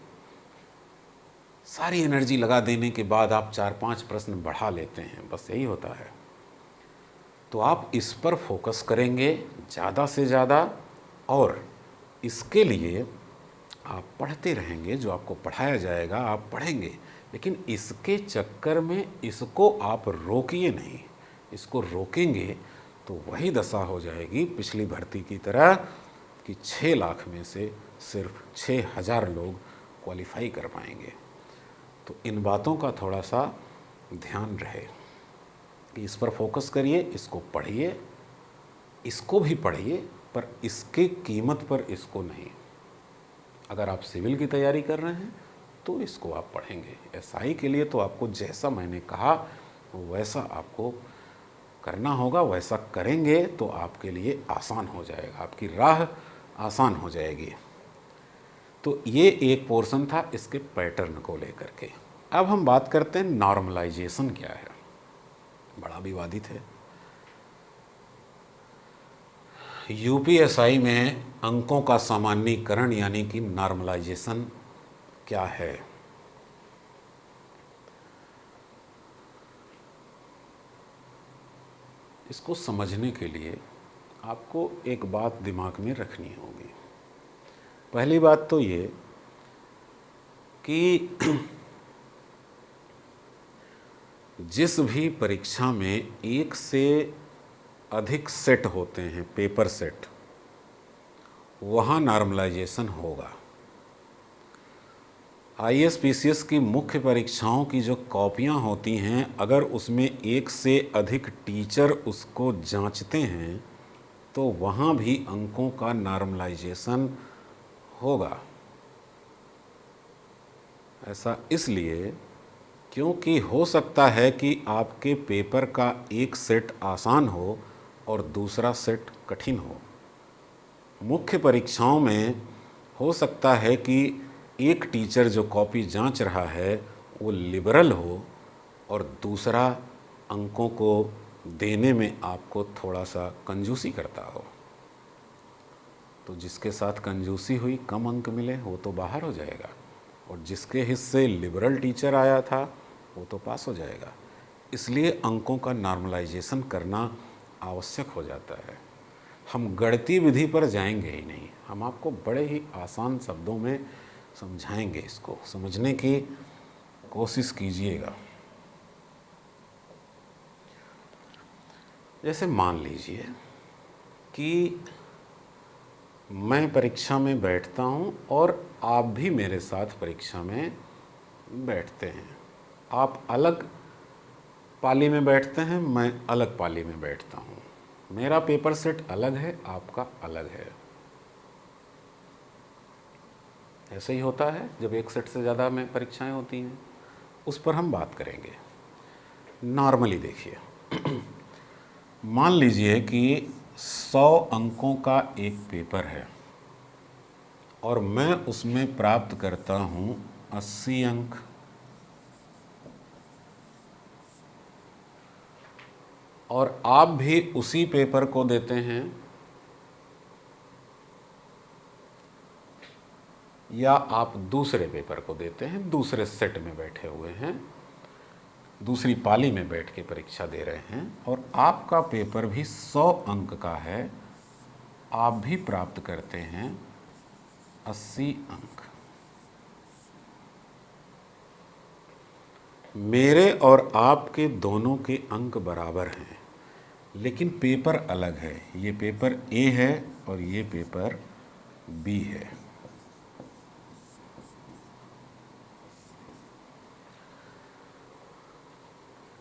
सारी एनर्जी लगा देने के बाद आप 4-5 प्रश्न बढ़ा लेते हैं, बस यही होता है। तो आप इस पर फोकस करेंगे ज़्यादा से ज़्यादा, और इसके लिए आप पढ़ते रहेंगे, जो आपको पढ़ाया जाएगा आप पढ़ेंगे, लेकिन इसके चक्कर में इसको आप रोकिए नहीं। इसको रोकेंगे तो वही दशा हो जाएगी पिछली भर्ती की तरह कि 6 लाख में से सिर्फ 6,000 लोग क्वालिफाई कर पाएंगे। तो इन बातों का थोड़ा सा ध्यान रहे कि इस पर फोकस करिए, इसको पढ़िए, इसको भी पढ़िए, पर इसके कीमत पर इसको नहीं। अगर आप सिविल की तैयारी कर रहे हैं तो इसको आप पढ़ेंगे। एसआई के लिए तो आपको जैसा मैंने कहा वैसा आपको करना होगा, वैसा करेंगे तो आपके लिए आसान हो जाएगा, आपकी राह आसान हो जाएगी। तो ये एक पोर्शन था इसके पैटर्न को लेकर के। अब हम बात करते हैं नॉर्मलाइजेशन क्या है, बड़ा विवादित है। यूपीएसआई में अंकों का सामान्यीकरण यानी कि नॉर्मलाइजेशन क्या है? इसको समझने के लिए आपको एक बात दिमाग में रखनी होगी। पहली बात तो ये कि जिस भी परीक्षा में एक से अधिक सेट होते हैं, पेपर सेट, वहाँ नॉर्मलाइजेशन होगा। आईएएस पीसीएस की मुख्य परीक्षाओं की जो कॉपियाँ होती हैं, अगर उसमें एक से अधिक टीचर उसको जांचते हैं तो वहाँ भी अंकों का नॉर्मलाइजेशन होगा। ऐसा इसलिए क्योंकि हो सकता है कि आपके पेपर का एक सेट आसान हो और दूसरा सेट कठिन हो। मुख्य परीक्षाओं में हो सकता है कि एक टीचर जो कॉपी जांच रहा है वो लिबरल हो और दूसरा अंकों को देने में आपको थोड़ा सा कंजूसी करता हो। तो जिसके साथ कंजूसी हुई, कम अंक मिले, वो तो बाहर हो जाएगा, और जिसके हिस्से लिबरल टीचर आया था वो तो पास हो जाएगा। इसलिए अंकों का नॉर्मलाइजेशन करना आवश्यक हो जाता है। हम गणितीय विधि पर जाएंगे ही नहीं, हम आपको बड़े ही आसान शब्दों में समझाएंगे, इसको समझने की कोशिश कीजिएगा। जैसे मान लीजिए कि मैं परीक्षा में बैठता हूँ और आप भी मेरे साथ परीक्षा में बैठते हैं। आप अलग पाली में बैठते हैं, मैं अलग पाली में बैठता हूँ। मेरा पेपर सेट अलग है, आपका अलग है। ऐसे ही होता है जब एक सेट से ज़्यादा में परीक्षाएं होती हैं, उस पर हम बात करेंगे। नॉर्मली देखिए, मान लीजिए कि 100 अंकों का एक पेपर है और मैं उसमें प्राप्त करता हूँ 80 अंक। और आप भी उसी पेपर को देते हैं, या आप दूसरे पेपर को देते हैं, दूसरे सेट में बैठे हुए हैं, दूसरी पाली में बैठ के परीक्षा दे रहे हैं और आपका पेपर भी 100 अंक का है, आप भी प्राप्त करते हैं 80 अंक। मेरे और आपके दोनों के अंक बराबर हैं, लेकिन पेपर अलग है। ये पेपर ए है और ये पेपर बी है।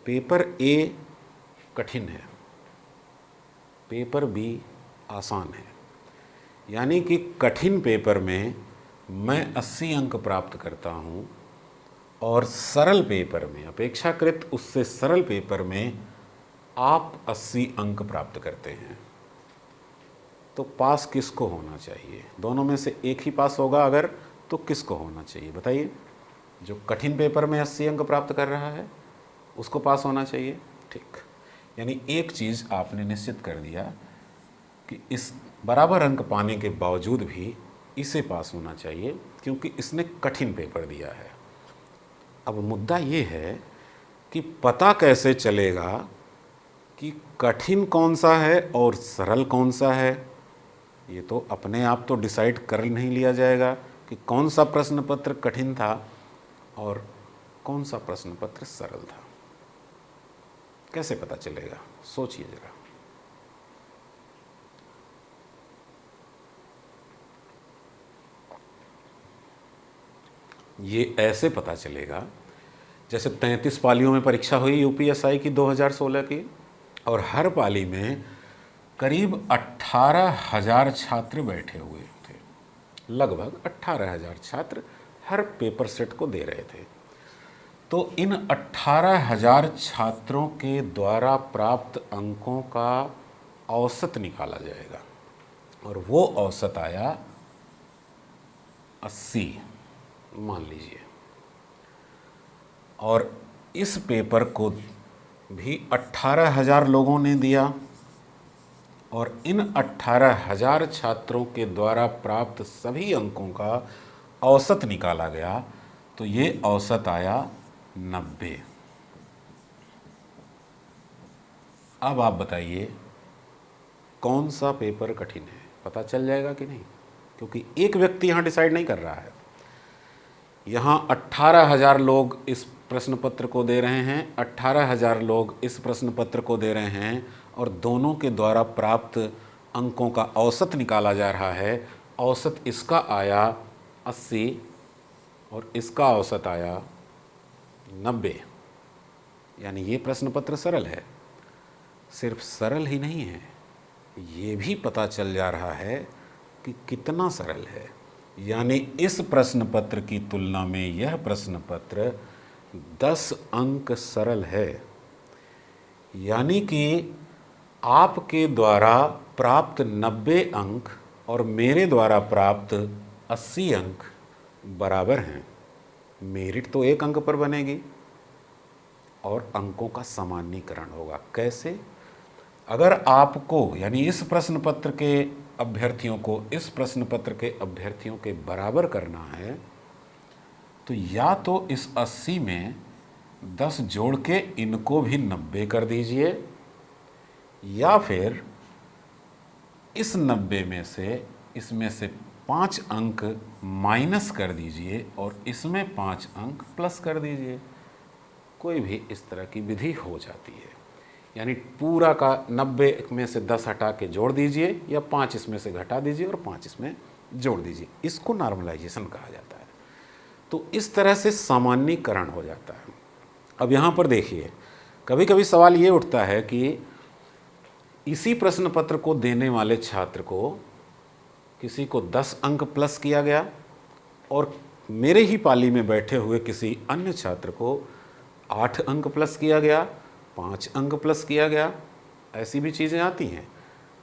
पेपर ए कठिन है, पेपर बी आसान है। यानी कि कठिन पेपर में मैं 80 अंक प्राप्त करता हूँ और सरल पेपर में, अपेक्षाकृत उससे सरल पेपर में आप 80 अंक प्राप्त करते हैं। तो पास किसको होना चाहिए? दोनों में से एक ही पास होगा अगर, तो किसको होना चाहिए बताइए? जो कठिन पेपर में 80 अंक प्राप्त कर रहा है उसको पास होना चाहिए। ठीक, यानी एक चीज़ आपने निश्चित कर दिया कि इस बराबर अंक पाने के बावजूद भी इसे पास होना चाहिए, क्योंकि इसने कठिन पेपर दिया है। अब मुद्दा ये है कि पता कैसे चलेगा कि कठिन कौन सा है और सरल कौन सा है? ये तो अपने आप तो डिसाइड कर नहीं लिया जाएगा कि कौन सा प्रश्न पत्र कठिन था और कौन सा प्रश्न पत्र सरल था। कैसे पता चलेगा? सोचिए जरा। ये ऐसे पता चलेगा, जैसे 33 पालियों में परीक्षा हुई यूपीएसआई की 2016 की, और हर पाली में करीब 18,000 छात्र बैठे हुए थे। लगभग 18,000 छात्र हर पेपर सेट को दे रहे थे। तो इन 18,000 छात्रों के द्वारा प्राप्त अंकों का औसत निकाला जाएगा और वो औसत आया 80 मान लीजिए। और इस पेपर को भी 18,000 लोगों ने दिया और इन 18,000 छात्रों के द्वारा प्राप्त सभी अंकों का औसत निकाला गया, तो ये औसत आया 90। अब आप बताइए कौन सा पेपर कठिन है? पता चल जाएगा कि नहीं? क्योंकि एक व्यक्ति यहाँ डिसाइड नहीं कर रहा है। यहाँ 18,000 लोग इस प्रश्न पत्र को दे रहे हैं, 18,000 लोग इस प्रश्न पत्र को दे रहे हैं और दोनों के द्वारा प्राप्त अंकों का औसत निकाला जा रहा है। औसत इसका आया 80 और इसका औसत आया 90। यानी ये प्रश्न पत्र सरल है। सिर्फ सरल ही नहीं है, ये भी पता चल जा रहा है कि कितना सरल है। यानी इस प्रश्न पत्र की तुलना में यह प्रश्न पत्र 10 अंक सरल है। यानी कि आपके द्वारा प्राप्त 90 अंक और मेरे द्वारा प्राप्त 80 अंक बराबर हैं। मेरिट तो एक अंक पर बनेगी और अंकों का सामान्यीकरण होगा। कैसे? अगर आपको, यानी इस प्रश्न पत्र के अभ्यर्थियों को इस प्रश्न पत्र के अभ्यर्थियों के बराबर करना है, तो या तो इस 80 में 10 जोड़ के इनको भी 90 कर दीजिए, या फिर इस 90 में से इसमें से 5 अंक माइनस कर दीजिए और इसमें 5 अंक प्लस कर दीजिए। कोई भी इस तरह की विधि हो जाती है। यानी पूरा का 90 में से 10 हटा के जोड़ दीजिए, या 5 इसमें से घटा दीजिए और 5 इसमें जोड़ दीजिए। इसको नॉर्मलाइजेशन कहा जाता है। तो इस तरह से सामान्यीकरण हो जाता है। अब यहाँ पर देखिए, कभी कभी सवाल ये उठता है कि इसी प्रश्न पत्र को देने वाले छात्र को किसी को 10 अंक प्लस किया गया और मेरे ही पाली में बैठे हुए किसी अन्य छात्र को 8 अंक प्लस किया गया, 5 अंक प्लस किया गया। ऐसी भी चीज़ें आती हैं।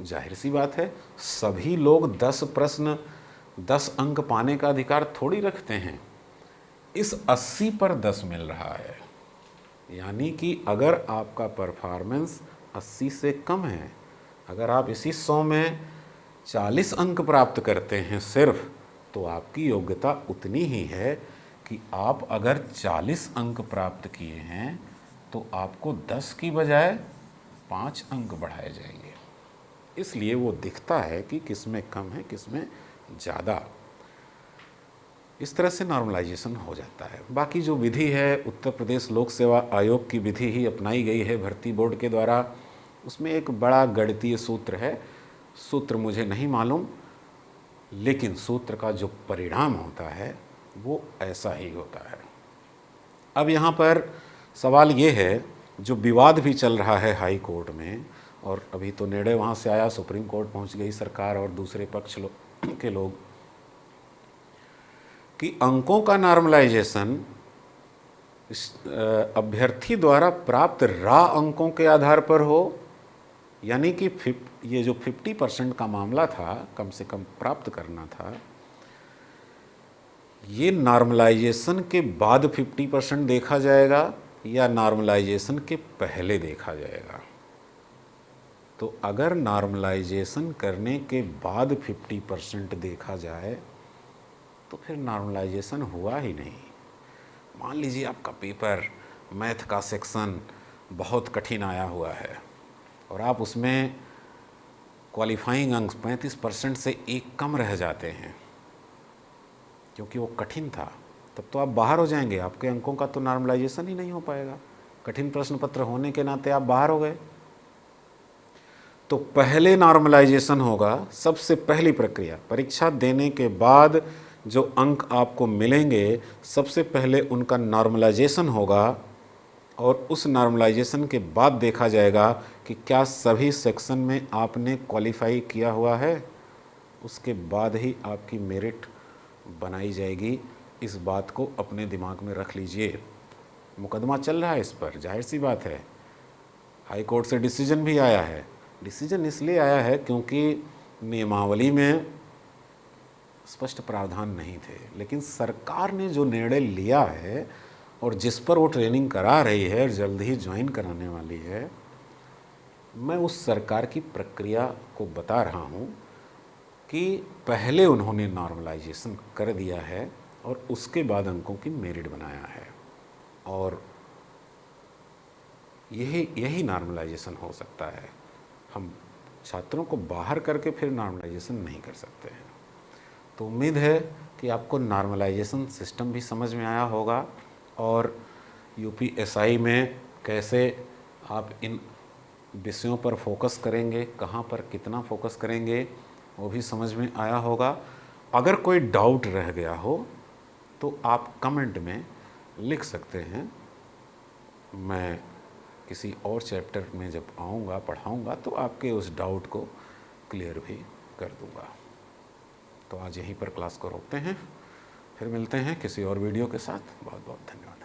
जाहिर सी बात है, सभी लोग 10 प्रश्न 10 अंक पाने का अधिकार थोड़ी रखते हैं। इस 80 पर 10 मिल रहा है, यानी कि अगर आपका परफॉर्मेंस 80 से कम है, अगर आप इसी 100 में 40 अंक प्राप्त करते हैं सिर्फ, तो आपकी योग्यता उतनी ही है कि आप अगर 40 अंक प्राप्त किए हैं तो आपको 10 की बजाय 5 अंक बढ़ाए जाएंगे। इसलिए वो दिखता है कि किसमें कम है किसमें ज़्यादा। इस तरह से नॉर्मलाइजेशन हो जाता है। बाकी जो विधि है, उत्तर प्रदेश लोक सेवा आयोग की विधि ही अपनाई गई है भर्ती बोर्ड के द्वारा। उसमें एक बड़ा गणितीय सूत्र है, सूत्र मुझे नहीं मालूम, लेकिन सूत्र का जो परिणाम होता है वो ऐसा ही होता है। अब यहाँ पर सवाल ये है, जो विवाद भी चल रहा है हाई कोर्ट में, और अभी तो निर्णय वहाँ से आया, सुप्रीम कोर्ट पहुँच गई सरकार और दूसरे पक्ष के लोग, कि अंकों का नॉर्मलाइजेशन अभ्यर्थी द्वारा प्राप्त रा अंकों के आधार पर हो, यानी कि ये जो 50% का मामला था, कम से कम प्राप्त करना था, ये नॉर्मलाइजेशन के बाद 50% देखा जाएगा या नॉर्मलाइजेशन के पहले देखा जाएगा। तो अगर नॉर्मलाइजेशन करने के बाद 50% देखा जाए तो फिर नॉर्मलाइजेशन हुआ ही नहीं। मान लीजिए आपका पेपर मैथ का सेक्शन बहुत कठिन आया हुआ है और आप उसमें क्वालिफाइंग अंक 35% से एक कम रह जाते हैं क्योंकि वो कठिन था, तब तो आप बाहर हो जाएंगे। आपके अंकों का तो नॉर्मलाइजेशन ही नहीं हो पाएगा। कठिन प्रश्न पत्र होने के नाते आप बाहर हो गए। तो पहले नॉर्मलाइजेशन होगा, सबसे पहली प्रक्रिया। परीक्षा देने के बाद जो अंक आपको मिलेंगे, सबसे पहले उनका नॉर्मलाइजेशन होगा और उस नॉर्मलाइजेशन के बाद देखा जाएगा कि क्या सभी सेक्शन में आपने क्वालिफाई किया हुआ है। उसके बाद ही आपकी मेरिट बनाई जाएगी। इस बात को अपने दिमाग में रख लीजिए। मुकदमा चल रहा है इस पर, जाहिर सी बात है। हाई कोर्ट से डिसीजन भी आया है। डिसीजन इसलिए आया है क्योंकि नियमावली में स्पष्ट प्रावधान नहीं थे, लेकिन सरकार ने जो निर्णय लिया है और जिस पर वो ट्रेनिंग करा रही है और जल्द ही ज्वाइन कराने वाली है, मैं उस सरकार की प्रक्रिया को बता रहा हूँ कि पहले उन्होंने नॉर्मलाइजेशन कर दिया है और उसके बाद अंकों की मेरिट बनाया है। और यही नॉर्मलाइजेशन हो सकता है। हम छात्रों को बाहर करके फिर नॉर्मलाइजेशन नहीं कर सकते हैं। तो उम्मीद है कि आपको नॉर्मलाइजेशन सिस्टम भी समझ में आया होगा और यूपीएसआई में कैसे आप इन विषयों पर फोकस करेंगे, कहाँ पर कितना फोकस करेंगे, वो भी समझ में आया होगा। अगर कोई डाउट रह गया हो तो आप कमेंट में लिख सकते हैं। मैं किसी और चैप्टर में जब आऊँगा, पढ़ाऊँगा, तो आपके उस डाउट को क्लियर भी कर दूँगा। तो आज यहीं पर क्लास को रोकते हैं, फिर मिलते हैं किसी और वीडियो के साथ। बहुत बहुत धन्यवाद।